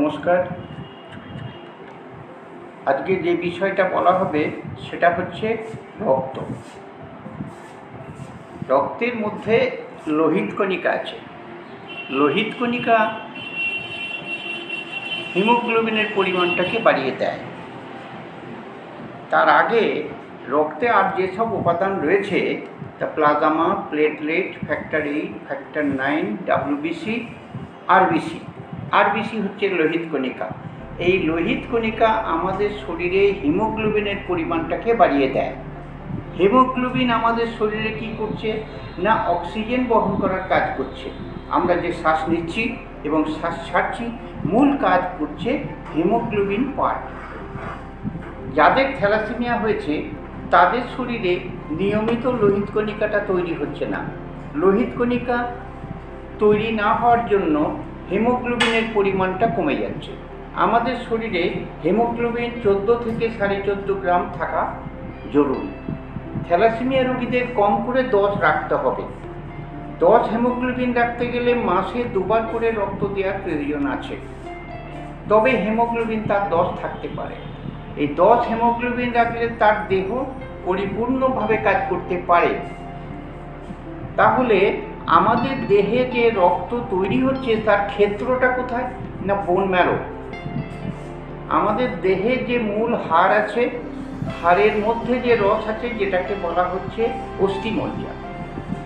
নমস্কার। আজকে যে বিষয়টা বলা হবে সেটা হচ্ছে রক্ত। রক্তের মধ্যে লোহিত কণিকা আছে। লোহিত কণিকা হিমোগ্লোবিনের পরিমাণটাকে বাড়িয়ে দেয়। তার আগে রক্তে আর যেসব উপাদান রয়েছে তা plasma, platelet, factor 8, factor 9, WBC, RBC। RBC হচ্ছে লোহিত কণিকা। এই লোহিত কণিকা আমাদের শরীরে হিমোগ্লোবিনের পরিমাণটাকে বাড়িয়ে দেয়। হিমোগ্লোবিন আমাদের শরীরে কি করছে না অক্সিজেন বহন করার কাজ করছে। আমরা যে শ্বাস নিচ্ছি এবং শ্বাস ছাড়ছি, মূল কাজ করছে হিমোগ্লোবিন পার্ট। যাদের থ্যালাসেমিয়া হয়েছে তাদের শরীরে নিয়মিত লোহিত কণিকাটা তৈরি হচ্ছে না। লোহিত কণিকা তৈরি না হওয়ার জন্য হিমোগ্লোবিনের পরিমাণটা কমে যাচ্ছে। আমাদের শরীরে হিমোগ্লোবিন 14 থেকে 14.5 গ্রাম থাকা জরুরি। থ্যালাসেমিয়া রোগীদের কম করে 10 রাখতে হবে। 10 হিমোগ্লোবিন রাখতে গেলে মাসে 2 বার করে রক্ত দেওয়ার প্রয়োজন আছে। তবে হিমোগ্লোবিন তার 10 থাকতে পারে। এই 10 হিমোগ্লোবিন রাখলে তার দেহ পরিপূর্ণভাবে কাজ করতে পারে। তাহলে আমাদের দেহে যে রক্ত তৈরি হচ্ছে তার ক্ষেত্রটা কোথায় না বোন ম্যারো। আমাদের দেহে যে মূল হাড় আছে, হাড়ের মধ্যে যে রস আছে যেটাকে বলা হচ্ছে অস্থিমজ্জা,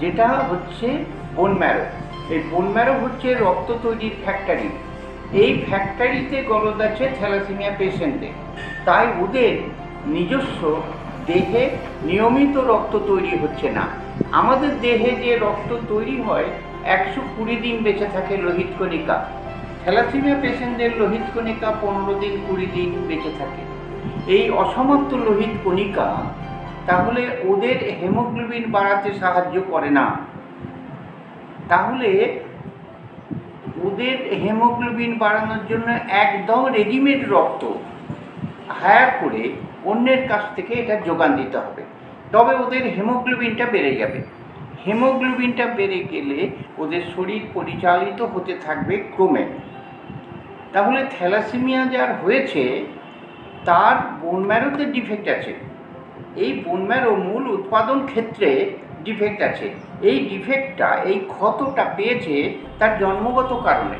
যেটা হচ্ছে বোন ম্যারো। এই বোন ম্যারো হচ্ছে রক্ত তৈরির ফ্যাক্টরি। এই ফ্যাক্টরিতে গলদ আছে থ্যালাসেমিয়া পেশেন্টদের। তাই ওদের নিজস্ব দেহে নিয়মিত রক্ত তৈরি হচ্ছে না। আমাদের দেহে যে রক্ত তৈরি হয় 120 দিন বেঁচে থাকে লোহিত কণিকা। থ্যালাসেমিয়া পেশেন্টদের লোহিত কণিকা 15 দিন 20 দিন বেঁচে থাকে। এই অসমাপ্ত লোহিত কণিকা তাহলে ওদের হিমোগ্লোবিন বাড়াতে সাহায্য করে না। তাহলে ওদের হিমোগ্লোবিন বাড়ানোর জন্য একদম রেডিমেড রক্ত হায়ার করে অন্যের কাছ থেকে এটা যোগান দিতে হবে, তবে ওদের হিমোগ্লোবিনটা বেড়ে যাবে। হিমোগ্লোবিনটা বেড়ে গেলে ওদের শরীর পরিচালিত হতে থাকবে ক্রমে। তাহলে থ্যালাসেমিয়া যার হয়েছে তার বোন ম্যারোতে ডিফেক্ট আছে। এই বোন ম্যারো মূল উৎপাদন ক্ষেত্রে ডিফেক্ট আছে। এই ডিফেক্টটা, এই ক্ষতটা পেয়েছে তার জন্মগত কারণে।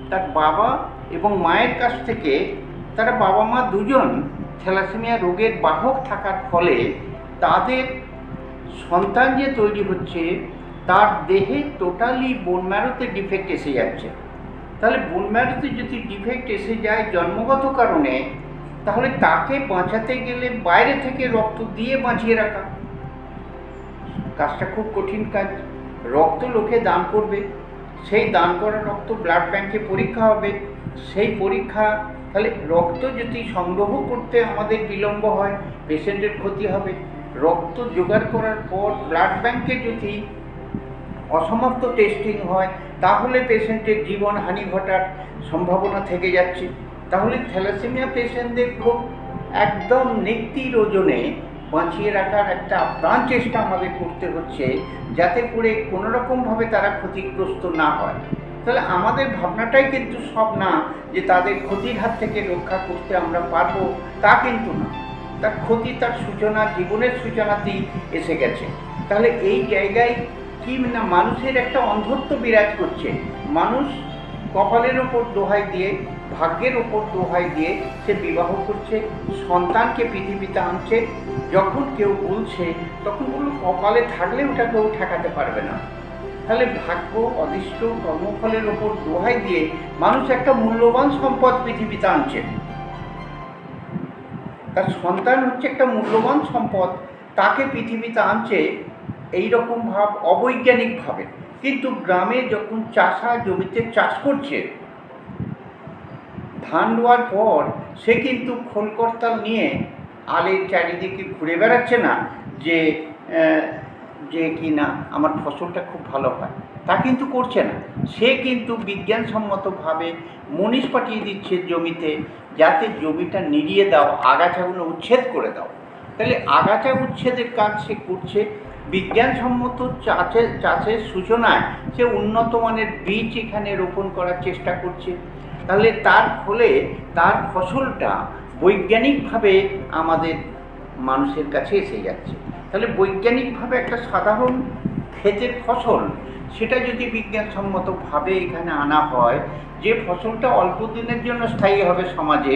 তার বাবা এবং মায়ের কাছ থেকে, তারা বাবা মা দুজন থ্যালাসেমিয়া রোগের বাহক থাকার ফলে তাদের সন্তান যে তৈরি হচ্ছে তার দেহে টোটালি বোন ম্যারোতে ডিফেক্ট এসে যাচ্ছে। তাহলে বোন ম্যারোতে যদি ডিফেক্ট এসে যায় জন্মগত কারণে, তাহলে তাকে বাঁচাতে গেলে বাইরে থেকে রক্ত দিয়ে বাঁচিয়ে রাখা কাজটা খুব কঠিন কাজ। রক্ত লোকে দান করবে, সেই দান করা রক্ত ব্লাড ব্যাংকে পরীক্ষা হবে। সেই পরীক্ষা, তাহলে রক্ত যদি সংগ্রহ করতে আমাদের বিলম্ব হয় পেশেন্টের ক্ষতি হবে। রক্ত জোগাড় করার পর ব্লাড ব্যাংকে যদি অসমাপ্ত টেস্টিং হয় তাহলে পেশেন্টের জীবনহানি ঘটার সম্ভাবনা থেকে যাচ্ছে। তাহলে থ্যালাসেমিয়া পেশেন্টদের খুব একদম নিক্তির ওজনে বাঁচিয়ে রাখার একটা প্রাণ চেষ্টা আমাদের করতে হচ্ছে, যাতে করে কোনোরকমভাবে তারা ক্ষতিগ্রস্ত না হয়। তাহলে আমাদের ভাবনাটাই কিন্তু সব না যে তাদের ক্ষতির হাত থেকে রক্ষা করতে আমরা পারবো, তা কিন্তু না। তার ক্ষতি তার সূচনা, জীবনের সূচনাতেই এসে গেছে। তাহলে এই জায়গায় কি না মানুষের একটা অন্ধত্ব বিরাজ করছে। মানুষ কপালের ওপর দোহাই দিয়ে, ভাগ্যের ওপর দোহাই দিয়ে সে বিবাহ করছে, সন্তানকে পৃথিবীতে আনছে। যখন কেউ বলছে তখন বলল কপালে থাকলে ওটা কেউ ঠেকাতে পারবে না। তাহলে ভাগ্য, অদৃষ্ট, কর্মফলের ওপর দোহাই দিয়ে মানুষ একটা মূল্যবান সম্পদ পৃথিবীতে আনছে। তার সন্তান হচ্ছে একটা মূল্যবান সম্পদ, তাকে পৃথিবীতে আনছে এইরকম ভাব অবৈজ্ঞানিকভাবে। কিন্তু গ্রামে যখন চাষা জমিতে চাষ করছে, ধান রোয়ার পর সে কিন্তু খোল করতাল নিয়ে আলের চারিদিকে ঘুরে বেড়াচ্ছে না যে কি না আমার ফসলটা খুব ভালো হয়, তা কিন্তু করছে না। সে কিন্তু বিজ্ঞানসম্মতভাবে মুনিশ পাঠিয়ে দিচ্ছে জমিতে, যাতে জমিটা নিড়িয়ে দাও, আগাছাগুলো উচ্ছেদ করে দাও। তাহলে আগাছা উচ্ছেদের কাজ সে করছে। বিজ্ঞানসম্মত চাষের সূচনায় সে উন্নত মানের বীজ এখানে রোপণ করার চেষ্টা করছে। তাহলে তার ফলে তার ফসলটা বৈজ্ঞানিকভাবে আমাদের মানুষের কাছে এসে যাচ্ছে। তাহলে বৈজ্ঞানিকভাবে একটা সাধারণ ক্ষেতের ফসল, সেটা যদি বিজ্ঞানসম্মতভাবে এখানে আনা হয়, যে ফসলটা অল্প দিনের জন্য স্থায়ী হবে সমাজে,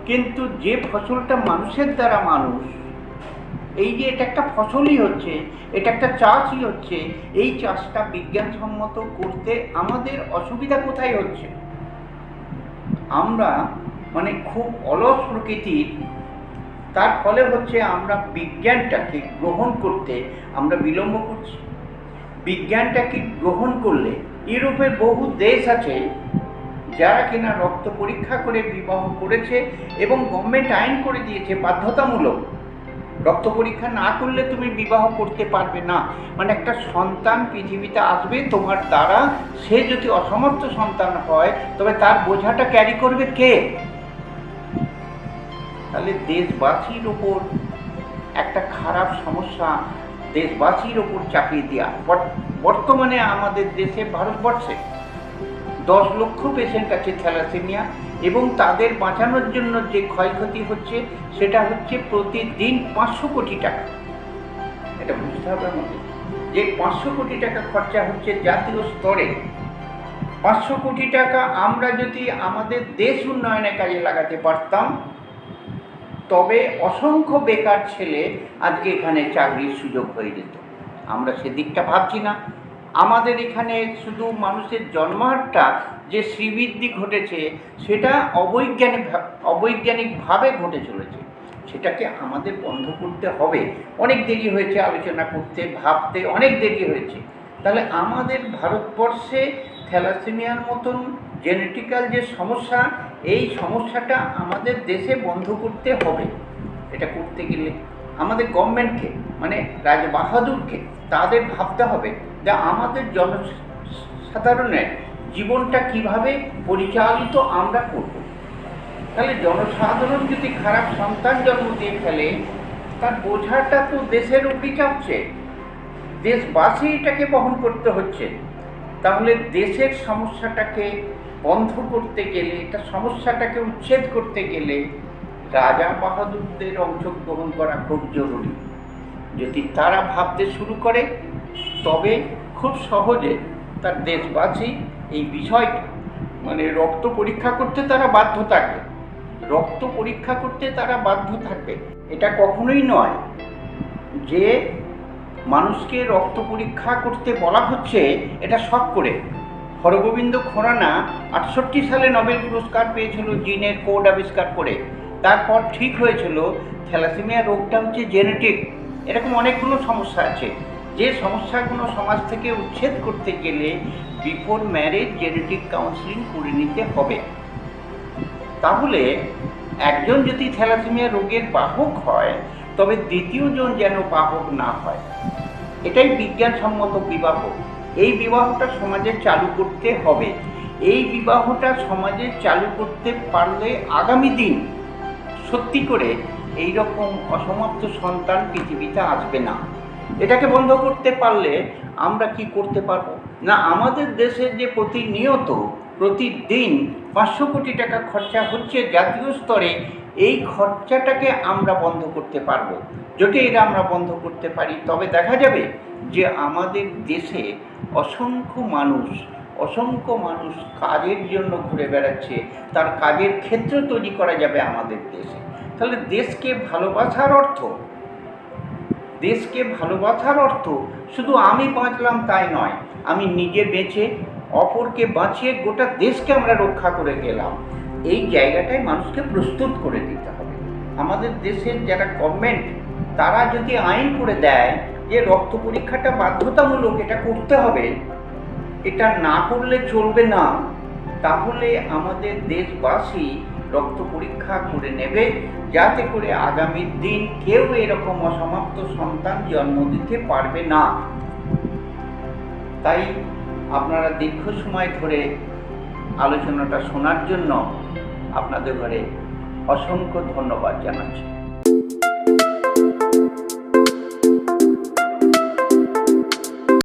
কিন্তু যে ফসলটা মানুষের দ্বারা মানুষ, এই যে এটা একটা ফসলই হচ্ছে, এটা একটা চাষই হচ্ছে, এই চাষটা বিজ্ঞানসম্মত করতে আমাদের অসুবিধা কোথায় হচ্ছে? আমরা খুব অলস প্রকৃতির, তার ফলে হচ্ছে আমরা বিজ্ঞানটাকে গ্রহণ করতে আমরা বিলম্ব করছি। বিজ্ঞানটাকে গ্রহণ করলে ইউরোপের বহু দেশ আছে যারা কিনা রক্ত পরীক্ষা করে বিবাহ করেছে এবং গভর্নমেন্ট আইন করে দিয়েছে বাধ্যতামূলক, রক্ত পরীক্ষা না করলে তুমি বিবাহ করতে পারবে না। একটা সন্তান পৃথিবীতে আসবে তোমার দ্বারা, সে যদি অসমর্থ সন্তান হয় তবে তার বোঝাটা ক্যারি করবে কে? তাহলে দেশবাসীর ওপর একটা খারাপ সমস্যা দেশবাসীর ওপর চাপিয়ে দেওয়া। বর্তমানে আমাদের দেশে, ভারতবর্ষে 10 লক্ষ পেশেন্ট আছে থ্যালাসেমিয়া, এবং তাদের বাঁচানোর জন্য যে ক্ষয়ক্ষতি হচ্ছে সেটা হচ্ছে প্রতিদিন 500 কোটি টাকা। এটা বুঝতে হবে আমাদের, যে 500 কোটি টাকা খরচা হচ্ছে জাতীয় স্তরে। 500 কোটি টাকা আমরা যদি আমাদের দেশ উন্নয়নের কাজে লাগাতে পারতাম, তবে অসংখ্য বেকার ছেলে আজকে এখানে চাকরির সুযোগ হয়ে যেত। আমরা সেদিকটা ভাবছি না। আমাদের এখানে শুধু মানুষের জন্মহারটা যে শ্রীবৃদ্ধি ঘটেছে, সেটা অবৈজ্ঞানিকভাবে ঘটে চলেছে। সেটাকে আমাদের বন্ধ করতে হবে। অনেক দেরি হয়েছে আলোচনা করতে, ভাবতে অনেক দেরি হয়েছে। তাহলে আমাদের ভারতবর্ষে থ্যালাসেমিয়ার মতন জেনেটিক্যাল যে সমস্যা, এই সমস্যাটা আমাদের দেশে বন্ধ করতে হবে। এটা করতে গেলে আমাদের গভর্নমেন্টকে, রাজবাহাদুরকে, তাদের ভাবতে হবে যে আমাদের জনসাধারণের জীবনটা কিভাবে পরিচালিত আমরা করব। তাহলে জনসাধারণ যদি খারাপ সন্তান জন্ম দিয়ে ফেলে, তার বোঝাটা তো দেশের উপরই চাপছে, দেশবাসী এটাকে বহন করতে হচ্ছে। তাহলে দেশের সমস্যাটাকে বন্ধ করতে গেলে, এটা সমস্যাটাকে উচ্ছেদ করতে গেলে রাজা বাহাদুরদের অংশগ্রহণ করা খুব জরুরি। যদি তারা ভাবতে শুরু করে, তবে খুব সহজে তার দেশবাসী এই বিষয়টা, রক্ত পরীক্ষা করতে তারা বাধ্য থাকবে। রক্ত পরীক্ষা করতে তারা বাধ্য থাকবে। এটা কখনোই নয় যে মানুষকে রক্ত পরীক্ষা করতে বলা হচ্ছে এটা শখ করে। হরগোবিন্দ খুরানা 68 সালে নোবেল পুরস্কার পেয়েছিল জিনের কোড আবিষ্কার করে। তারপর ঠিক হয়েছিল থ্যালাসেমিয়া রোগটা হচ্ছে জেনেটিক। এরকম অনেকগুলো সমস্যা আছে, যে সমস্যাগুলো সমাজ থেকে উচ্ছেদ করতে গেলে বিফোর ম্যারেজ জেনেটিক কাউন্সিলিং করে নিতে হবে। তাহলে একজন যদি থ্যালাসেমিয়া রোগের বাহক হয়, তবে দ্বিতীয়জন যেন বাহক না হয়। এটাই বিজ্ঞানসম্মত বিবাহ। এই বিবাহটা সমাজে চালু করতে হবে। এই বিবাহটা সমাজে চালু করতে পারলে আগামী দিন সত্যি করে এই রকম অসমাপ্ত সন্তান পৃথিবীতে আসবে না। এটাকে বন্ধ করতে পারলে আমরা কি করতে পারবো না, আমাদের দেশে যে প্রতিনিয়ত প্রতিদিন 500 কোটি টাকা খরচা হচ্ছে জাতীয় স্তরে, এই খরচাটাকে আমরা বন্ধ করতে পারবো। যদি এটা আমরা বন্ধ করতে পারি, তবে দেখা যাবে যে আমাদের দেশে অসংখ্য মানুষ কাজের জন্য ঘুরে বেড়াচ্ছে, তার কাজের ক্ষেত্র তৈরি করা যাবে আমাদের দেশে। তাহলে দেশকে ভালোবাসার অর্থ শুধু আমি বাঁচলাম তাই নয়, আমি নিজে বেঁচে অপরকে বাঁচিয়ে গোটা দেশকে আমরা রক্ষা করে গেলাম। এই জায়গাটায় মানুষকে প্রস্তুত করে দিতে হবে। আমাদের দেশের যারা গভর্নমেন্ট, তারা যদি আইন করে দেয় যে রক্ত পরীক্ষাটা বাধ্যতামূলক, এটা করতে হবে, এটা না করলে চলবে না, তাহলে আমাদের দেশবাসী রক্ত পরীক্ষা করে নেবে, যাতে করে আগামী দিন কেউ এরকম অসমাপ্ত সন্তান জন্ম দিতে পারবে না। তাই আপনারা দীর্ঘ সময় ধরে আলোচনাটা শোনার জন্য আপনাদের ঘরে অসংখ্য ধন্যবাদ জানাচ্ছি।